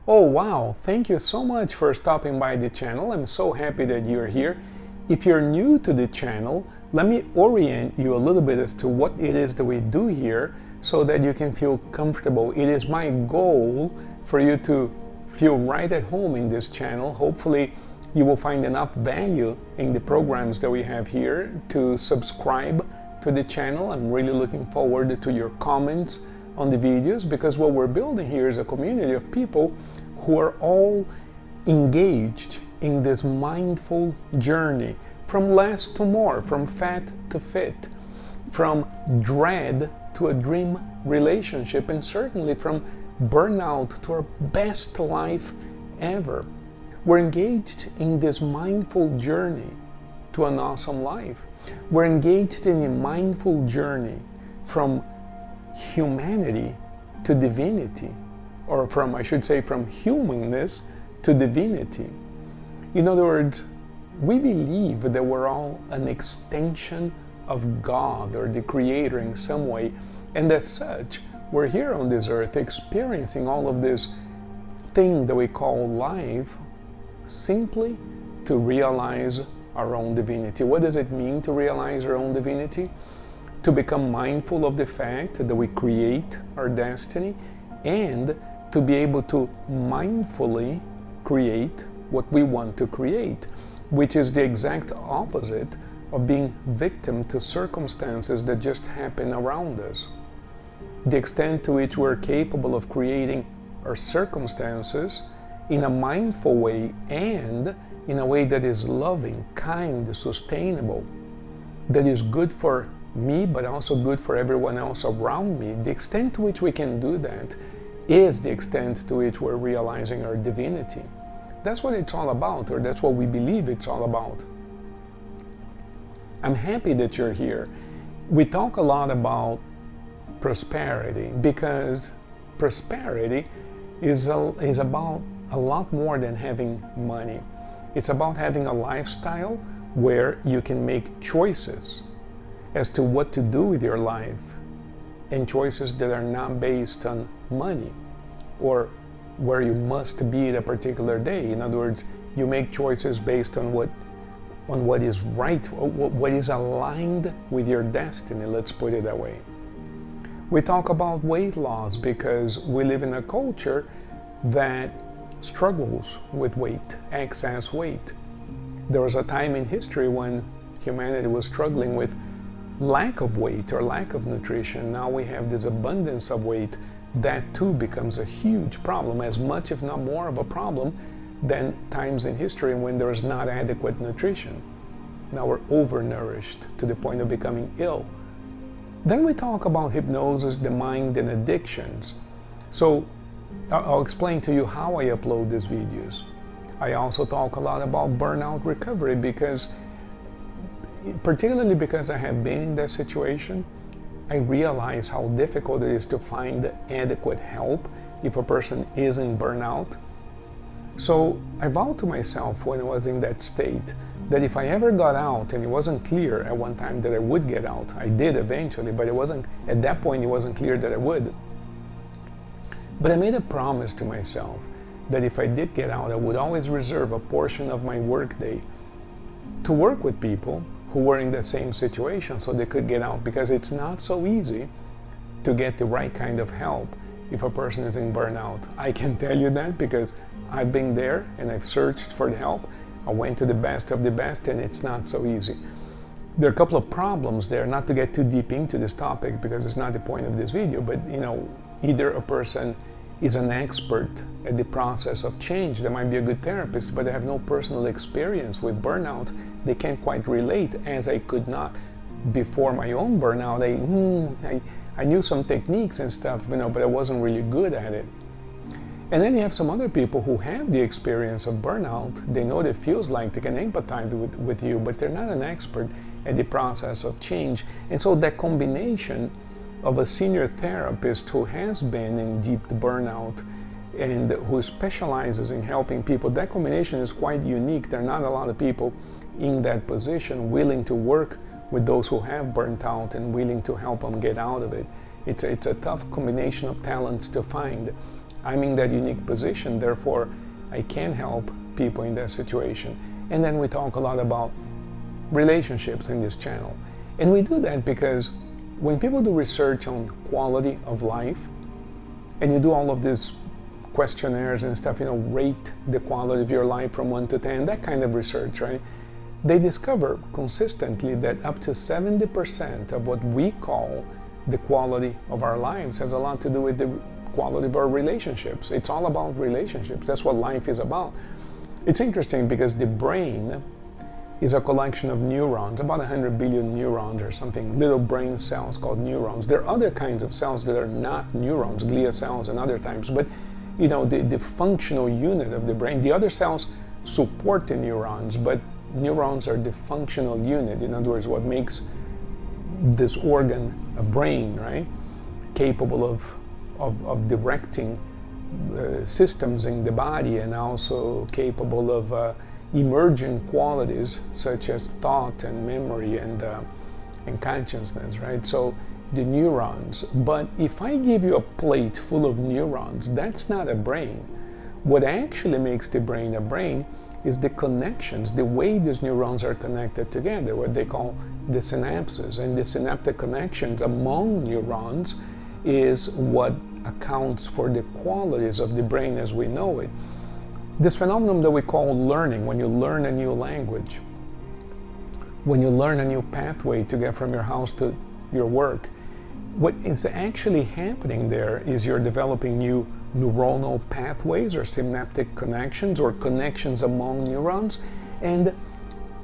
Oh wow, thank you so much for stopping by the channel. I'm so happy that you're here. If you're new to the channel, let me orient you a little bit as to what it is that we do here so that you can feel comfortable. It is my goal for you to feel right at home in this channel. Hopefully you will find enough value in the programs that we have here to subscribe to the channel. I'm really looking forward to your comments on the videos, because what we're building here is a community of people who are all engaged in this mindful journey from less to more, from fat to fit, from dread to a dream relationship, and certainly from burnout to our best life ever. We're engaged in this mindful journey to an awesome life. We're engaged in a mindful journey from humanity to divinity, or from, I should say, from humanness to divinity. In other words, we believe that we're all an extension of God or the Creator in some way, and as such, we're here on this earth experiencing all of this thing that we call life simply to realize our own divinity. What does it mean to realize our own divinity? To become mindful of the fact that we create our destiny, and to be able to mindfully create what we want to create, which is the exact opposite of being victim to circumstances that just happen around us. The extent to which we're capable of creating our circumstances in a mindful way and in a way that is loving, kind, sustainable, that is good for me, but also good for everyone else around me. The extent to which we can do that is the extent to which we're realizing our divinity. That's what it's all about, or that's what we believe it's all about. I'm happy that you're here. We talk a lot about prosperity because prosperity is about a lot more than having money. It's about having a lifestyle where you can make choices as to what to do with your life, and choices that are not based on money or where you must be at a particular day. In other words, you make choices based on what is right, what is aligned with your destiny, let's put it that way. We talk about weight loss because we live in a culture that struggles with weight, excess weight. There was a time in history when humanity was struggling with lack of weight or lack of nutrition. Now we have this abundance of weight. That too becomes a huge problem, as much if not more of a problem than times in history when there is not adequate nutrition. Now we're overnourished to the point of becoming ill. Then we talk about hypnosis, the mind, and addictions. So I'll explain to you how I upload these videos. I also talk a lot about burnout recovery particularly because I have been in that situation. I realize how difficult it is to find adequate help if a person is in burnout. So I vowed to myself when I was in that state that if I ever got out, and it wasn't clear at one time that I would get out, I did eventually, but at that point it wasn't clear that I would. But I made a promise to myself that if I did get out, I would always reserve a portion of my workday to work with people who were in the same situation so they could get out, because it's not so easy to get the right kind of help if a person is in burnout. I can tell you that because I've been there and I've searched for the help. I went to the best of the best, and it's not so easy. There are a couple of problems there, not to get too deep into this topic because it's not the point of this video, but either a person is an expert at the process of change. They might be a good therapist, but they have no personal experience with burnout. They can't quite relate, as I could not before my own burnout. I knew some techniques and stuff, but I wasn't really good at it. And then you have some other people who have the experience of burnout. They know what it feels like. They can empathize with you, but they're not an expert at the process of change. And so that combination of a senior therapist who has been in deep burnout and who specializes in helping people, that combination is quite unique. There are not a lot of people in that position willing to work with those who have burnt out and willing to help them get out of it. It's a tough combination of talents to find. I'm in that unique position, therefore I can help people in that situation. And then we talk a lot about relationships in this channel. And we do that because when people do research on quality of life, and you do all of these questionnaires and stuff, rate the quality of your life from 1 to 10, that kind of research, right? They discover consistently that up to 70% of what we call the quality of our lives has a lot to do with the quality of our relationships. It's all about relationships. That's what life is about. It's interesting because the brain is a collection of neurons, about 100 billion neurons or something, little brain cells called neurons. There are other kinds of cells that are not neurons, glia cells and other types, but the functional unit of the brain, the other cells support the neurons, but neurons are the functional unit. In other words, what makes this organ, a brain, right, capable of directing systems in the body, and also capable of emerging qualities such as thought and memory and consciousness, right? So the neurons. But if I give you a plate full of neurons, that's not a brain. What actually makes the brain a brain is the connections, the way these neurons are connected together, what they call the synapses. And the synaptic connections among neurons is what accounts for the qualities of the brain as we know it. This phenomenon that we call learning, when you learn a new language, when you learn a new pathway to get from your house to your work, what is actually happening there is you're developing new neuronal pathways or synaptic connections or connections among neurons. And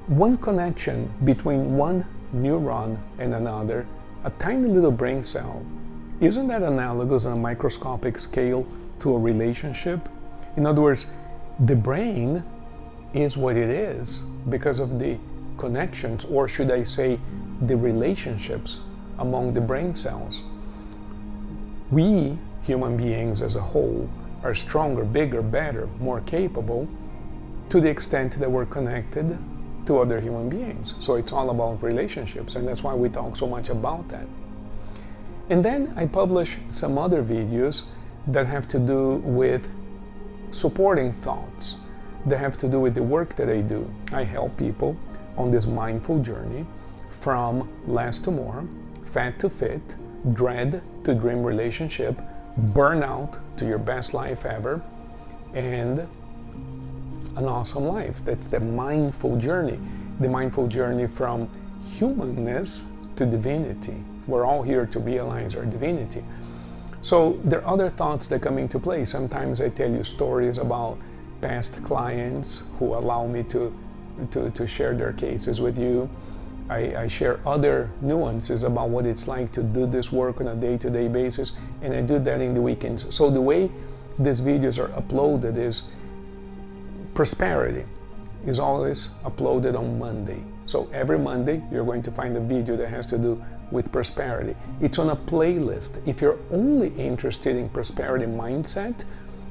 one connection between one neuron and another, a tiny little brain cell, isn't that analogous on a microscopic scale to a relationship? In other words, the brain is what it is because of the connections, or should I say, the relationships among the brain cells. We, human beings as a whole, are stronger, bigger, better, more capable to the extent that we're connected to other human beings. So it's all about relationships, and that's why we talk so much about that. And then I publish some other videos that have to do with supporting thoughts, that have to do with the work that I do. I help people on this mindful journey from less to more, fat to fit, dread to dream relationship, burnout to your best life ever, and an awesome life. That's the mindful journey from humanness to divinity. We're all here to realize our divinity. So there are other thoughts that come into play. Sometimes I tell you stories about past clients who allow me to share their cases with you. I share other nuances about what it's like to do this work on a day-to-day basis, and I do that in the weekends. So the way these videos are uploaded is prosperity is always uploaded on Monday. So every Monday you're going to find a video that has to do with prosperity. It's on a playlist. If you're only interested in prosperity mindset,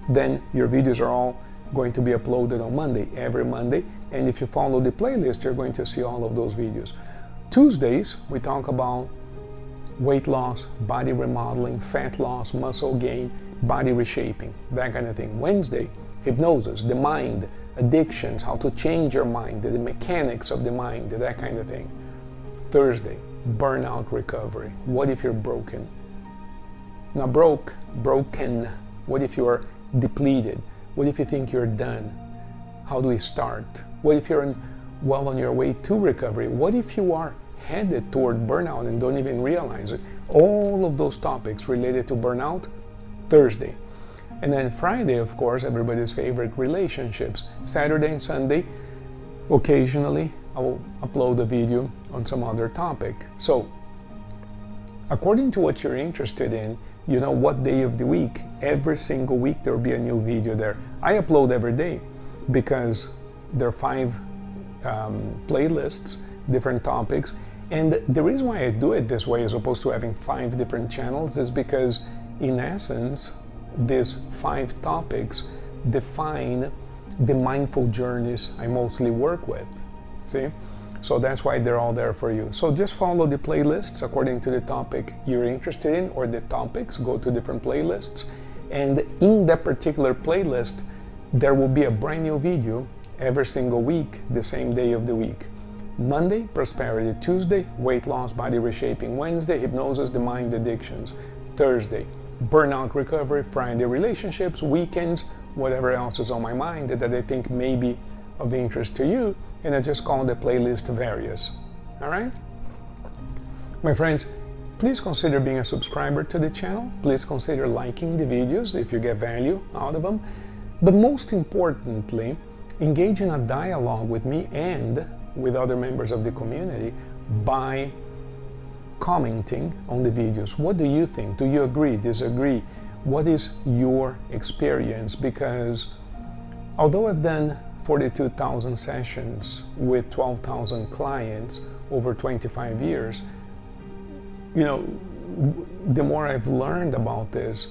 then your videos are all going to be uploaded on Monday, every Monday. And if you follow the playlist, you're going to see all of those videos. Tuesdays, we talk about weight loss, body remodeling, fat loss, muscle gain, body reshaping, that kind of thing. Wednesday, hypnosis, the mind, addictions, how to change your mind, the mechanics of the mind, that kind of thing. Thursday, BurnOut Recovery. What if you're broken? Not broken. What if you're depleted? What if you think you're done? How do we start? What if you're well on your way to recovery? What if you are headed toward burnout and don't even realize it? All of those topics related to burnout, Thursday. And then Friday, of course, everybody's favorite, relationships. Saturday and Sunday, occasionally, I will upload a video on some other topic. So, according to what you're interested in, you know what day of the week, every single week there will be a new video there. I upload every day because there are 5 playlists, different topics. And the reason why I do it this way as opposed to having 5 different channels is because, in essence, these 5 topics define the mindful journeys I mostly work with. See? So that's why they're all there for you. So just follow the playlists according to the topic you're interested in, or the topics, go to different playlists, And in that particular playlist, there will be a brand new video every single week, the same day of the week. Monday, Prosperity. Tuesday, Weight Loss, Body Reshaping. Wednesday, Hypnosis, the Mind Addictions. Thursday, BurnOut Recovery. Friday, Relationships. Weekends, whatever else is on my mind that I think may be of interest to you, and I just call the playlist Various. All right? My friends, please consider being a subscriber to the channel. Please consider liking the videos if you get value out of them. But most importantly, engage in a dialogue with me and with other members of the community by commenting on the videos. What do you think? Do you agree, disagree? What is your experience? Because although I've done 42,000 sessions with 12,000 clients over 25 years, you know, the more I've learned about this,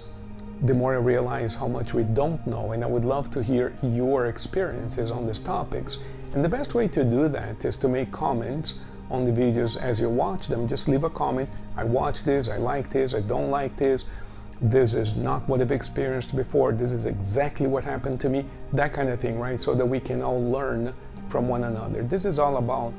the more I realize how much we don't know, and I would love to hear your experiences on these topics. And the best way to do that is to make comments on the videos as you watch them. Just leave a comment. I watched this, I like this, I don't like this. This is not what I've experienced before. This is exactly what happened to me. That kind of thing, right? So that we can all learn from one another. This is all about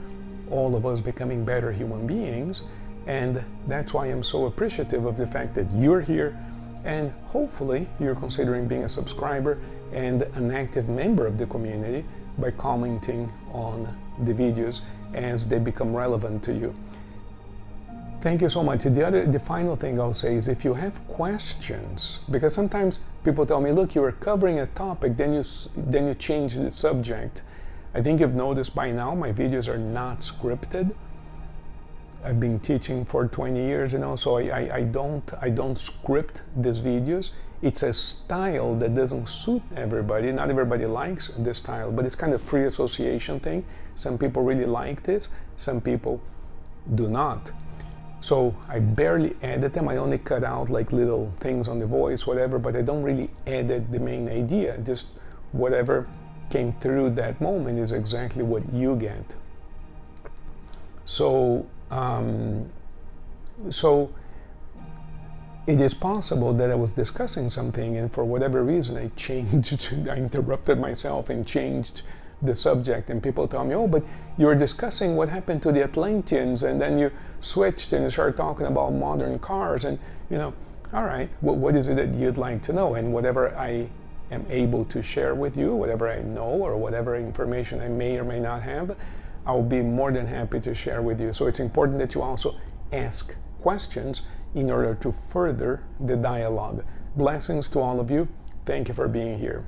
all of us becoming better human beings. And that's why I'm so appreciative of the fact that you're here, and hopefully you're considering being a subscriber and an active member of the community by commenting on the videos as they become relevant to you. Thank you so much. The final thing I'll say is, if you have questions, because sometimes people tell me, look, you were covering a topic, then you change the subject. I think you've noticed by now my videos are not scripted. I've been teaching for 20 years, you know, so I don't script these videos. It's a style that doesn't suit everybody. Not everybody likes this style, but it's kind of free association thing. Some people really like this, some people do not. So I barely edit them. I only cut out like little things on the voice, whatever, but I don't really edit the main idea. Just whatever came through that moment is exactly what you get. So it is possible that I was discussing something and for whatever reason I interrupted myself and changed the subject, and people tell me, oh, but you were discussing what happened to the Atlanteans, and then you switched and you started talking about modern cars, and you know, all right, what is it that you'd like to know? And whatever I am able to share with you, whatever I know or whatever information I may or may not have, I'll be more than happy to share with you. So it's important that you also ask questions in order to further the dialogue. Blessings to all of you. Thank you for being here.